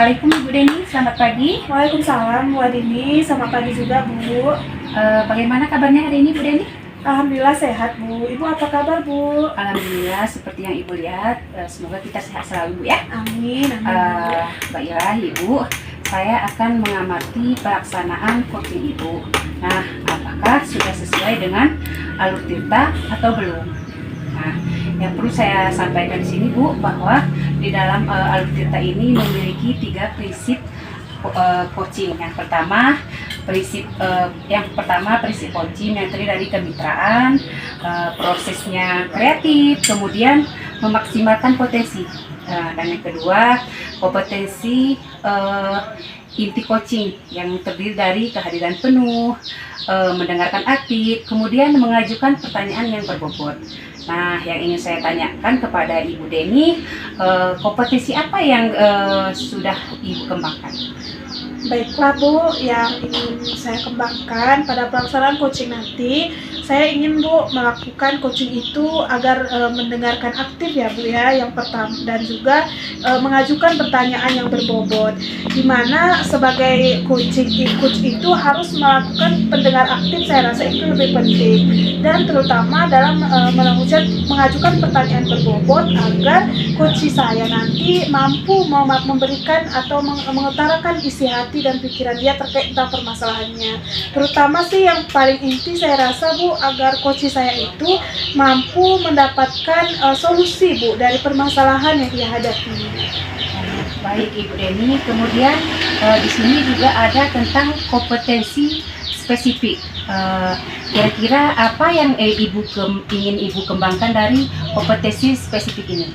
Assalamualaikum Ibu Deni, selamat pagi. Waalaikumsalam Bu Adini, selamat pagi juga Bu. Bagaimana kabarnya hari ini Bu Deni? Alhamdulillah sehat Bu. Ibu apa kabar Bu? Alhamdulillah seperti yang Ibu lihat, semoga kita sehat selalu Bu ya. Amin, amin. Baiklah Ibu, saya akan mengamati pelaksanaan coaching Ibu. Nah, apakah sudah sesuai dengan alur tirta atau belum? Nah, yang perlu saya sampaikan di sini Bu, bahwa di dalam alur tirta ini memiliki 3 prinsip coaching. Yang pertama prinsip coaching yang terdiri dari kemitraan, prosesnya kreatif, kemudian memaksimalkan potensi. Dan yang kedua kompetensi inti coaching yang terdiri dari kehadiran penuh, mendengarkan aktif, kemudian mengajukan pertanyaan yang berbobot. Nah, yang ingin saya tanyakan kepada Ibu Deni, kompetensi apa yang sudah Ibu kembangkan? Baiklah Bu, yang ingin saya kembangkan pada pelaksanaan coaching nanti, saya ingin Bu melakukan coaching itu agar mendengarkan aktif ya Bu ya, yang pertama, dan juga mengajukan pertanyaan yang berbobot, dimana sebagai coach itu harus melakukan pendengar aktif. Saya rasa itu lebih penting, dan terutama dalam mengajukan pertanyaan berbobot agar coach saya nanti mampu memberikan atau mengutarakan isi hati dan pikiran dia terkait tentang permasalahannya. Terutama sih yang paling inti saya rasa Bu, agar coach saya itu mampu mendapatkan solusi Bu dari permasalahan yang dia hadapi. Baik Ibu Deni, kemudian di sini juga ada tentang kompetensi spesifik. Kira-kira apa yang ingin Ibu kembangkan dari kompetensi spesifik ini?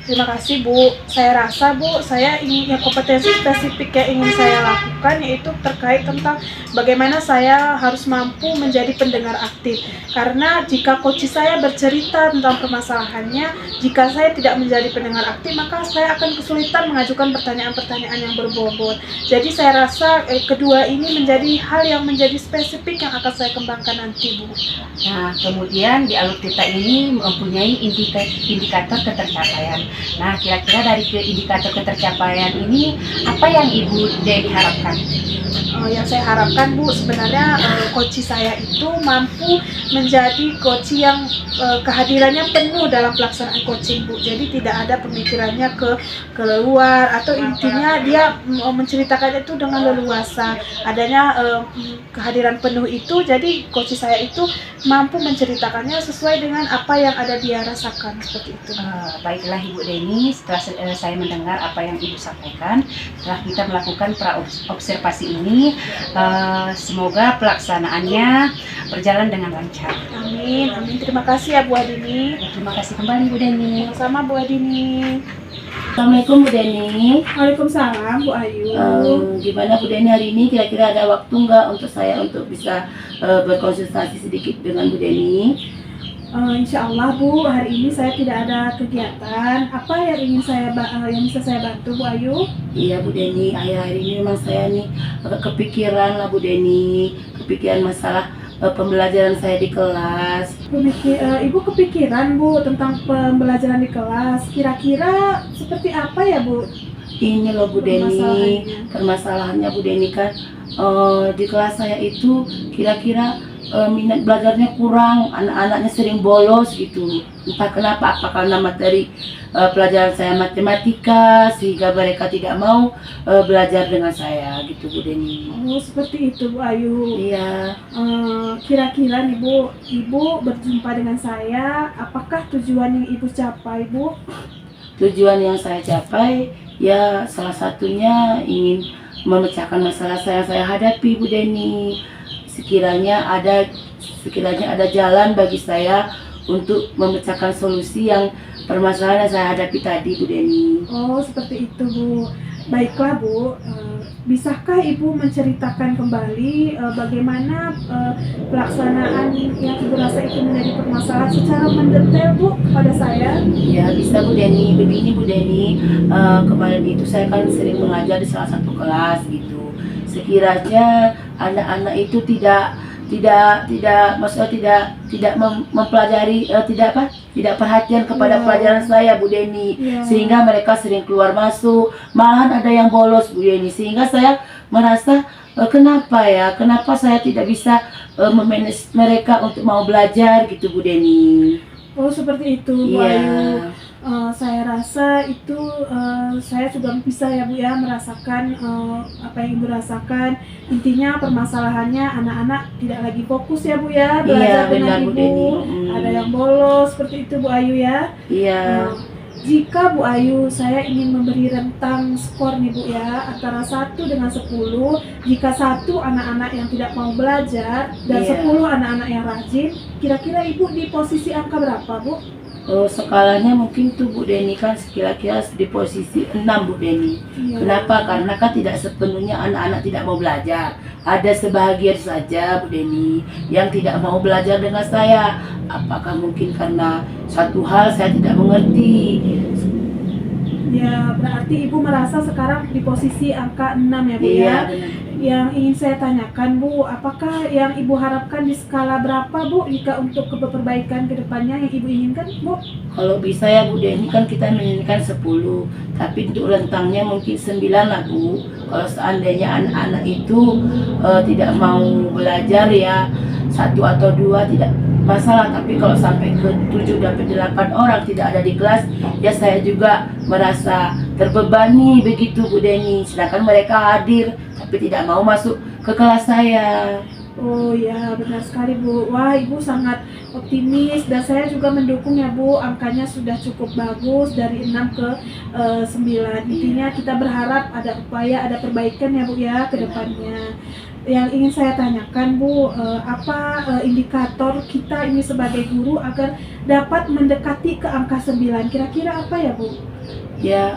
Terima kasih Bu. Saya rasa Bu, saya ingin kompetensi spesifik yang ingin saya lakukan yaitu terkait tentang bagaimana saya harus mampu menjadi pendengar aktif. Karena jika coach saya bercerita tentang permasalahannya, jika saya tidak menjadi pendengar aktif, maka saya akan kesulitan mengajukan pertanyaan-pertanyaan yang berbobot. Jadi saya rasa kedua ini menjadi hal yang menjadi spesifik yang akan saya kembangkan nanti Bu. Nah, kemudian di alur tirta ini mempunyai indikator ketercapaian. Nah, kira-kira dari indikator ketercapaian ini apa yang Ibu Deni harapkan? Yang saya harapkan Bu, sebenarnya coach saya itu mampu menjadi coach yang kehadirannya penuh dalam pelaksanaan coaching Bu. Jadi tidak ada pemikirannya ke luar, atau intinya dia menceritakannya itu dengan leluasa. Adanya kehadiran penuh itu, jadi coach saya itu mampu menceritakannya sesuai dengan apa yang ada dia rasakan, seperti itu. Baiklah Ibu Deni, setelah saya mendengar apa yang Ibu sampaikan, setelah kita melakukan observasi ini, semoga pelaksanaannya berjalan dengan lancar. Amin, amin. Terima kasih ya Bu Adini. Terima kasih kembali Bu Deni. Sama Bu Adini. Assalamualaikum Bu Deni. Waalaikumsalam Bu Ayu. Gimana Bu Deni hari ini? Kira-kira ada waktu nggak untuk saya untuk bisa berkonsultasi sedikit dengan Bu Deni? Insya Allah Bu, hari ini saya tidak ada kegiatan. Apa yang bisa saya bantu Bu Ayu? Iya Bu Deni, akhir-akhir ini memang saya nih kepikiran lah Bu Deni, kepikiran masalah pembelajaran saya di kelas. Ibu kepikiran Bu tentang pembelajaran di kelas. Kira-kira seperti apa ya Bu? Ini loh Bu Deni, permasalahannya Bu Deni kan di kelas saya itu kira-kira minat belajarnya kurang, anak-anaknya sering bolos gitu. Entah kenapa, apakah karena materi pelajaran saya matematika sehingga mereka tidak mau belajar dengan saya gitu Bu Deni. Oh seperti itu Bu Ayu. Iya. Kira-kira nih Bu, Ibu berjumpa dengan saya, apakah tujuan yang Ibu capai Bu? Tujuan yang saya capai ya salah satunya ingin memecahkan masalah saya hadapi Bu Deni. Sekiranya ada jalan bagi saya untuk memecahkan solusi yang permasalahan yang saya hadapi tadi Bu Deni. Oh seperti itu Bu. Baiklah Bu, bisakah Ibu menceritakan kembali bagaimana pelaksanaan yang Ibu rasa itu menjadi permasalahan secara mendetail Bu kepada saya? Ya bisa Bu Deni. Begini Bu Deni, kemarin itu saya kan sering mengajar di salah satu kelas gitu. Sekiranya anak-anak itu tidak maksudnya tidak mempelajari, tidak perhatian kepada Iya. pelajaran saya Bu Deni, Iya. sehingga mereka sering keluar masuk, malahan ada yang bolos Bu Deni, sehingga saya merasa kenapa saya tidak bisa memanage mereka untuk mau belajar gitu Bu Deni. Oh seperti itu Bu Iya. Ayu. Saya rasa itu saya juga bisa ya Bu ya merasakan apa yang Ibu rasakan. Intinya permasalahannya anak-anak tidak lagi fokus ya Bu ya belajar Iya, dengan benar, Bu Ibu. Deni. Ada yang bolos seperti itu Bu Ayu ya. Iya. Jika Bu Ayu saya ingin memberi rentang skor nih Bu ya antara 1 dengan 10. Jika 1 anak-anak yang tidak mau belajar dan Iya. 10 anak-anak yang rajin, kira-kira Ibu di posisi angka berapa Bu? Skalanya mungkin tuh Bu Deni kan kira-kira di posisi 6 Bu Deni. Iya. Kenapa? Karena kan tidak sepenuhnya anak-anak tidak mau belajar. Ada sebahagian saja Bu Deni yang tidak mau belajar dengan saya. Apakah mungkin karena satu hal saya tidak mengerti? Ya, berarti Ibu merasa sekarang di posisi angka 6 ya Bu Iya, ya. benar. Yang ingin saya tanyakan Bu, apakah yang Ibu harapkan di skala berapa Bu jika untuk perbaikan ke depannya yang Ibu inginkan Bu? Kalau bisa ya Bu Deni kan kita menginginkan 10, tapi untuk rentangnya mungkin 9 lah Bu. Kalau seandainya anak-anak itu tidak mau belajar ya 1 atau 2 tidak masalah, tapi kalau sampai ke 7 sampai 8 orang tidak ada di kelas, ya saya juga merasa terbebani begitu Bu Deni. Sedangkan mereka hadir tapi tidak mau masuk ke kelas saya. Oh ya, benar sekali Bu. Wah, Ibu sangat optimis dan saya juga mendukung ya Bu. Angkanya sudah cukup bagus dari 6 ke 9. Intinya kita berharap ada upaya, ada perbaikan ya Bu ya ke depannya. Yang ingin saya tanyakan Bu, apa indikator kita ini sebagai guru agar dapat mendekati ke angka 9? Kira-kira apa ya Bu? Ya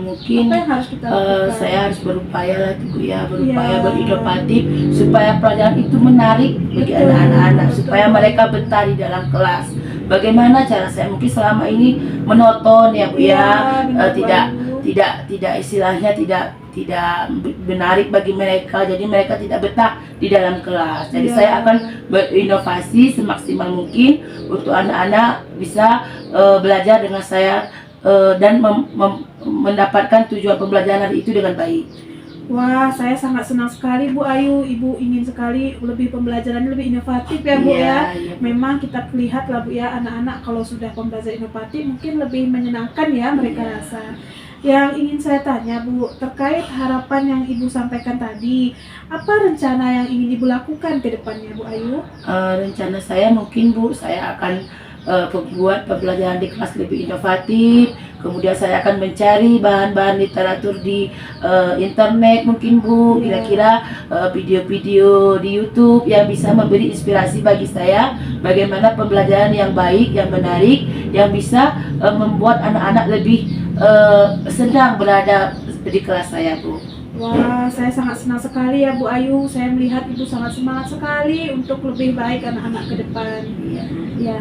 mungkin Apa yang harus kita lakukan? saya harus berupaya lah Bu ya, berupaya Iya. berinovatif supaya pelajaran itu menarik bagi Betul, anak-anak, betul. supaya mereka betah di dalam kelas. Bagaimana cara saya mungkin selama ini monoton ya Bu Iya, ya, benar, Bu tidak Ayu. tidak istilahnya tidak menarik bagi mereka, jadi mereka tidak betah di dalam kelas. Jadi Iya. saya akan berinovasi semaksimal mungkin untuk anak-anak bisa belajar dengan saya dan mendapatkan tujuan pembelajaran hari itu dengan baik. Wah, saya sangat senang sekali Bu Ayu. Ibu ingin sekali lebih pembelajaran lebih inovatif ya Bu ya. Iya. Memang kita lihat lah Bu ya, anak-anak kalau sudah pembelajaran inovatif mungkin lebih menyenangkan ya mereka Iya. rasa. Yang ingin saya tanya Bu, terkait harapan yang Ibu sampaikan tadi, apa rencana yang ingin Ibu lakukan ke depannya Bu Ayu? Rencana saya mungkin Bu, saya akan membuat pembelajaran di kelas lebih inovatif. Kemudian saya akan mencari bahan-bahan literatur di internet mungkin Bu, kira-kira video-video di YouTube yang bisa memberi inspirasi bagi saya bagaimana pembelajaran yang baik, yang menarik, yang bisa membuat anak-anak lebih senang berada di kelas saya Bu. Wah, saya sangat senang sekali ya Bu Ayu. Saya melihat Ibu sangat semangat sekali untuk lebih baik anak-anak ke depan. Iya. Ya,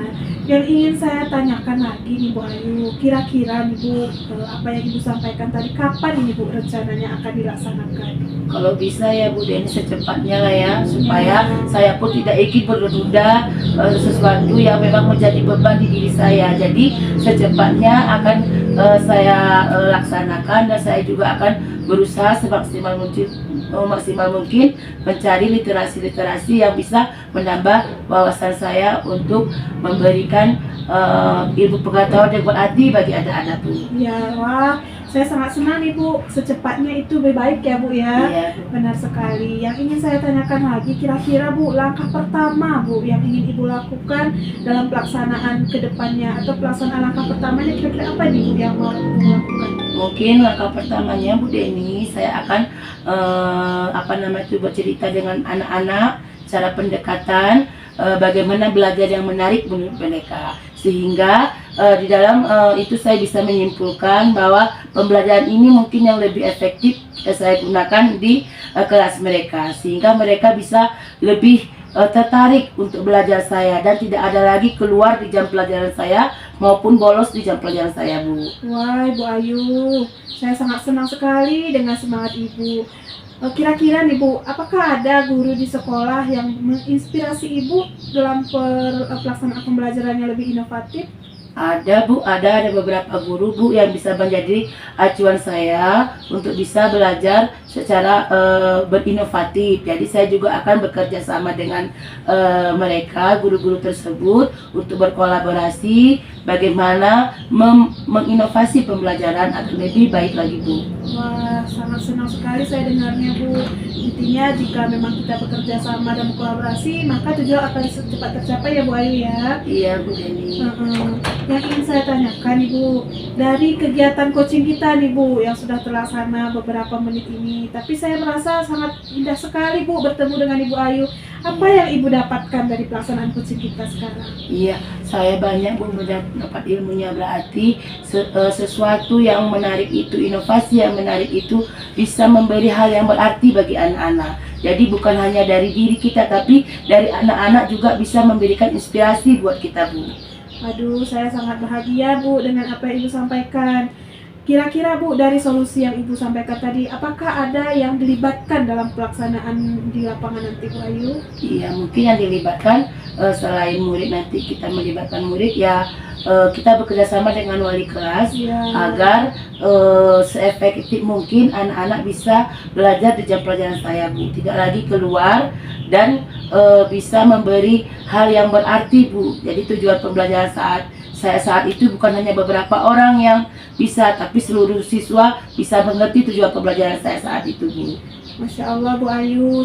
yang ingin saya tanyakan lagi nih Bu Ayu, kira-kira nih Bu, apa yang Ibu sampaikan tadi, kapan ini Bu rencananya akan dilaksanakan? Kalau bisa ya Bu Deni secepatnya lah ya, supaya saya pun tidak ingin menunda sesuatu yang memang menjadi beban di diri saya. Jadi secepatnya akan saya laksanakan, dan saya juga akan berusaha semaksimal mungkin mencari literasi-literasi yang bisa menambah wawasan saya untuk memberikan ilmu pengetahuan yang berarti bagi anak-anak Bu. Ya, wah, saya sangat senang nih Bu, secepatnya itu lebih baik ya Bu ya. Iya. Benar sekali. Yang ingin saya tanyakan lagi, kira-kira Bu, langkah pertama Bu yang ingin Ibu lakukan dalam pelaksanaan ke depannya, atau pelaksanaan langkah pertamanya kira-kira apa nih Bu yang mau Ibu lakukan? Mungkin langkah pertamanya Bu Deni, saya akan bercerita dengan anak-anak, cara pendekatan, bagaimana belajar yang menarik menurut mereka, sehingga di dalam itu saya bisa menyimpulkan bahwa pembelajaran ini mungkin yang lebih efektif saya gunakan di kelas mereka, sehingga mereka bisa lebih tertarik untuk belajar saya dan tidak ada lagi keluar di jam pelajaran saya maupun bolos di jam pelajaran saya Bu. Wah, Ibu Ayu, saya sangat senang sekali dengan semangat Ibu. Kira-kira nih Bu, apakah ada guru di sekolah yang menginspirasi Ibu dalam pelaksanaan pembelajaran yang lebih inovatif? Ada Bu, ada beberapa guru Bu yang bisa menjadi acuan saya untuk bisa belajar secara berinovatif. Jadi saya juga akan bekerja sama dengan mereka, guru-guru tersebut, untuk berkolaborasi bagaimana menginovasi pembelajaran agar lebih baik lagi Bu. Wah, sangat senang sekali saya dengarnya Bu. Intinya jika memang kita bekerja sama dan berkolaborasi, maka tujuan akan cepat tercapai ya Bu Ayu ya. Iya Bu Deni. Yang ingin saya tanyakan Ibu, dari kegiatan coaching kita nih Bu yang sudah terlaksana beberapa menit ini, tapi saya merasa sangat indah sekali Bu bertemu dengan Ibu Ayu. Apa yang Ibu dapatkan dari pelaksanaan coaching kita sekarang? Iya, saya banyak Bu mendapat ilmunya, berarti sesuatu yang menarik itu, inovasi yang menarik itu bisa memberi hal yang berarti bagi anak-anak. Jadi bukan hanya dari diri kita, tapi dari anak-anak juga bisa memberikan inspirasi buat kita Bu. Aduh, saya sangat bahagia Bu dengan apa yang Ibu sampaikan. Kira-kira Bu, dari solusi yang Ibu sampaikan tadi, apakah ada yang dilibatkan dalam pelaksanaan di lapangan nanti Bu Ayu? Iya, mungkin yang dilibatkan selain murid, nanti kita melibatkan murid ya, kita bekerja sama dengan wali kelas Ya. agar seefektif mungkin anak-anak bisa belajar di jam pelajaran saya Bu, tidak lagi keluar dan bisa memberi hal yang berarti Bu. Jadi tujuan pembelajaran saat itu bukan hanya beberapa orang yang bisa, tapi seluruh siswa bisa mengerti tujuan pembelajaran saya saat itu Bu. Masya Allah Bu Ayu,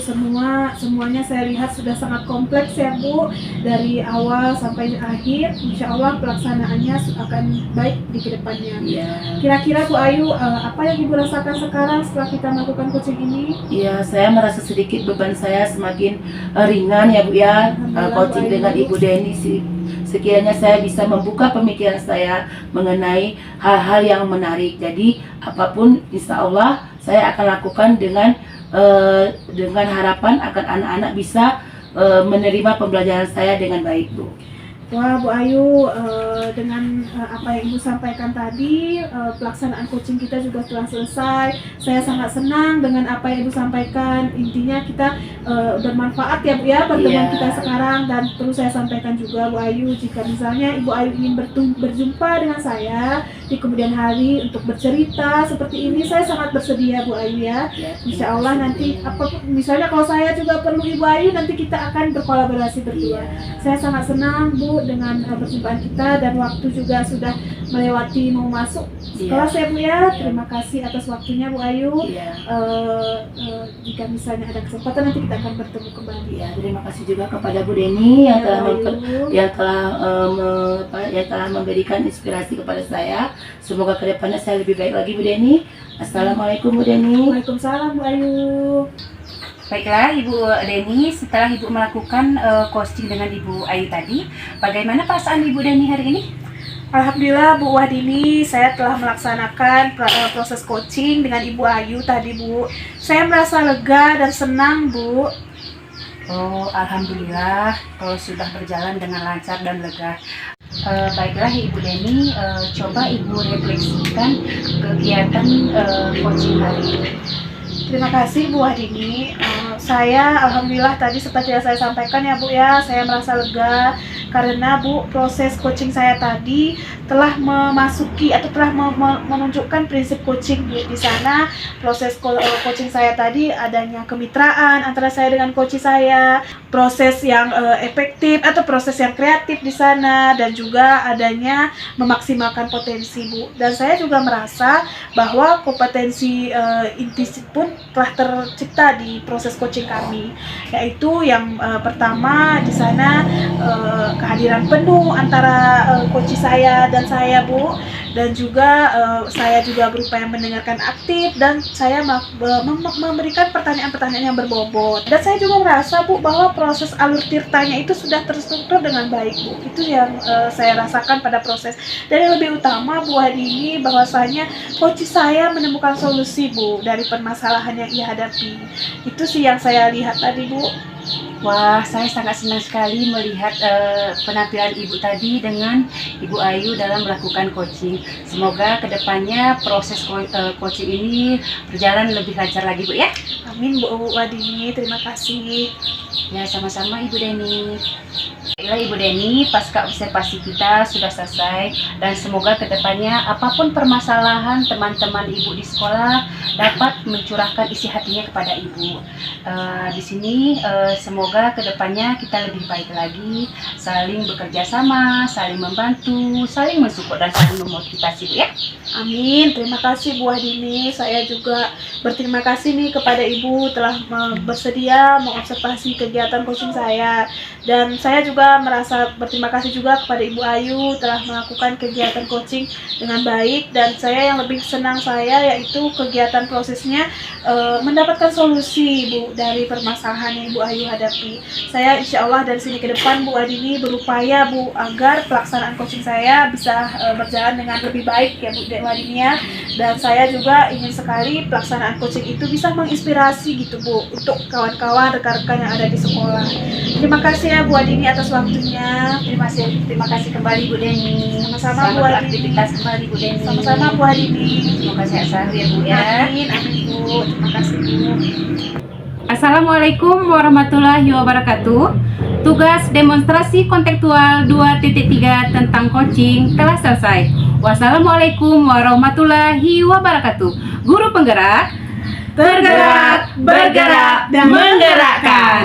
semuanya saya lihat sudah sangat kompleks ya Bu. Dari awal sampai akhir, Insya Allah pelaksanaannya akan baik di kedepannya. Iya. Kira-kira Bu Ayu, apa yang Ibu rasakan sekarang setelah kita melakukan coaching ini? Iya, saya merasa sedikit beban saya semakin ringan ya Bu ya. Coaching Bu dengan Ayu. Ibu Deni sekiranya saya bisa membuka pemikiran saya mengenai hal-hal yang menarik. Jadi apapun insya Allah saya akan lakukan dengan harapan agar anak-anak bisa menerima pembelajaran saya dengan baik Bu. Wah Bu Ayu, dengan apa yang Ibu sampaikan tadi, pelaksanaan coaching kita juga telah selesai. Saya sangat senang dengan apa yang Ibu sampaikan. Intinya kita bermanfaat ya Bu ya pertemuan Iya. kita sekarang. Dan perlu saya sampaikan juga Bu Ayu, jika misalnya Ibu Ayu ingin berjumpa dengan saya di kemudian hari untuk bercerita seperti ini, saya sangat bersedia Bu Ayu ya. Insya Allah nanti apapun, misalnya kalau saya juga perlu Ibu Ayu, nanti kita akan berkolaborasi berdua. Iya. Saya sangat senang Bu dengan perjumpaan kita, dan waktu juga sudah melewati mau masuk kelas ya Bu ya. Terima kasih atas waktunya Bu Ayu. Iya. Jika misalnya ada kesempatan nanti kita akan bertemu kembali. Ya, terima kasih juga kepada Bu Deni yang Ya, telah Bu Ayu. yang telah memberikan inspirasi kepada saya. Semoga kedepannya saya lebih baik lagi Bu Deni. Assalamualaikum Bu Deni. Waalaikumsalam Bu Ayu. Baiklah Ibu Deni, setelah Ibu melakukan coaching dengan Ibu Ayu tadi, bagaimana perasaan Ibu Deni hari ini? Alhamdulillah Bu Wahdini, saya telah melaksanakan proses coaching dengan Ibu Ayu tadi Bu. Saya merasa lega dan senang Bu. Oh, alhamdulillah kalau sudah berjalan dengan lancar dan lega. Baiklah Ibu Deni, coba Ibu refleksikan kegiatan coaching hari ini. Terima kasih Bu Wahdini. Saya alhamdulillah tadi seperti yang saya sampaikan ya Bu ya, saya merasa lega karena Bu, proses coaching saya tadi telah memasuki atau telah menunjukkan prinsip coaching di sana. Proses coaching saya tadi adanya kemitraan antara saya dengan coach saya, proses yang efektif atau proses yang kreatif di sana, dan juga adanya memaksimalkan potensi Bu. Dan saya juga merasa bahwa kompetensi inti pun telah tercipta di proses coaching kami, yaitu yang pertama di sana kehadiran penuh antara coach saya dan saya Bu, dan juga saya juga berupaya mendengarkan aktif, dan saya memberikan pertanyaan-pertanyaan yang berbobot. Dan saya juga merasa Bu bahwa proses alur tirtanya itu sudah terstruktur dengan baik Bu. Itu yang saya rasakan pada proses. Dan yang lebih utama Bu hari ini bahwasanya coach saya menemukan solusi Bu dari permasalahan yang ia hadapi. Itu sih yang saya lihat tadi Bu. Wah, saya sangat senang sekali melihat penampilan Ibu tadi dengan Ibu Ayu dalam melakukan coaching. Semoga kedepannya proses coaching ini berjalan lebih lancar lagi, Bu ya. Amin Bu Wadini, terima kasih. Ya, sama-sama Ibu Deni. Baiklah Ibu Deni, pasca observasi kita sudah selesai dan semoga kedepannya apapun permasalahan teman-teman Ibu di sekolah dapat mencurahkan isi hatinya kepada Ibu. Di sini semoga kedepannya kita lebih baik lagi, saling bekerja sama, saling membantu, saling mensupport dan saling memotivasi, Bu ya. Amin, terima kasih Bu Wadini. Saya juga berterima kasih nih kepada Ibu telah bersedia mengobservasi kegiatan coaching saya. Dan saya juga merasa berterima kasih juga kepada Ibu Ayu telah melakukan kegiatan coaching dengan baik. Dan saya yang lebih senang saya yaitu kegiatan prosesnya mendapatkan solusi Bu dari permasalahan yang Ibu Ayu hadapi. Saya insya Allah dari sini ke depan Bu Wadini berupaya Bu agar pelaksanaan coaching saya bisa berjalan dengan lebih baik ya Bu Wadini ya. Dan saya juga ingin sekali pelaksanaan coaching itu bisa menginspirasi gitu Bu untuk kawan-kawan rekan-rekan yang ada di sekolah. Terima kasih ya Bu Wadini atas waktunya. Terima kasih kembali Bu Deni. Sama-sama, Bu Selamat Wadini. beraktivitas kembali Bu Deni. Sama-sama Bu Wadini. Semoga sehat selalu ya Bu ya. Amin, amin Bu. Terima kasih Bu. Assalamualaikum warahmatullahi wabarakatuh. Tugas demonstrasi kontekstual 2.3 tentang coaching telah selesai. Wassalamualaikum warahmatullahi wabarakatuh. Guru penggerak, tergerak, bergerak, dan menggerakkan.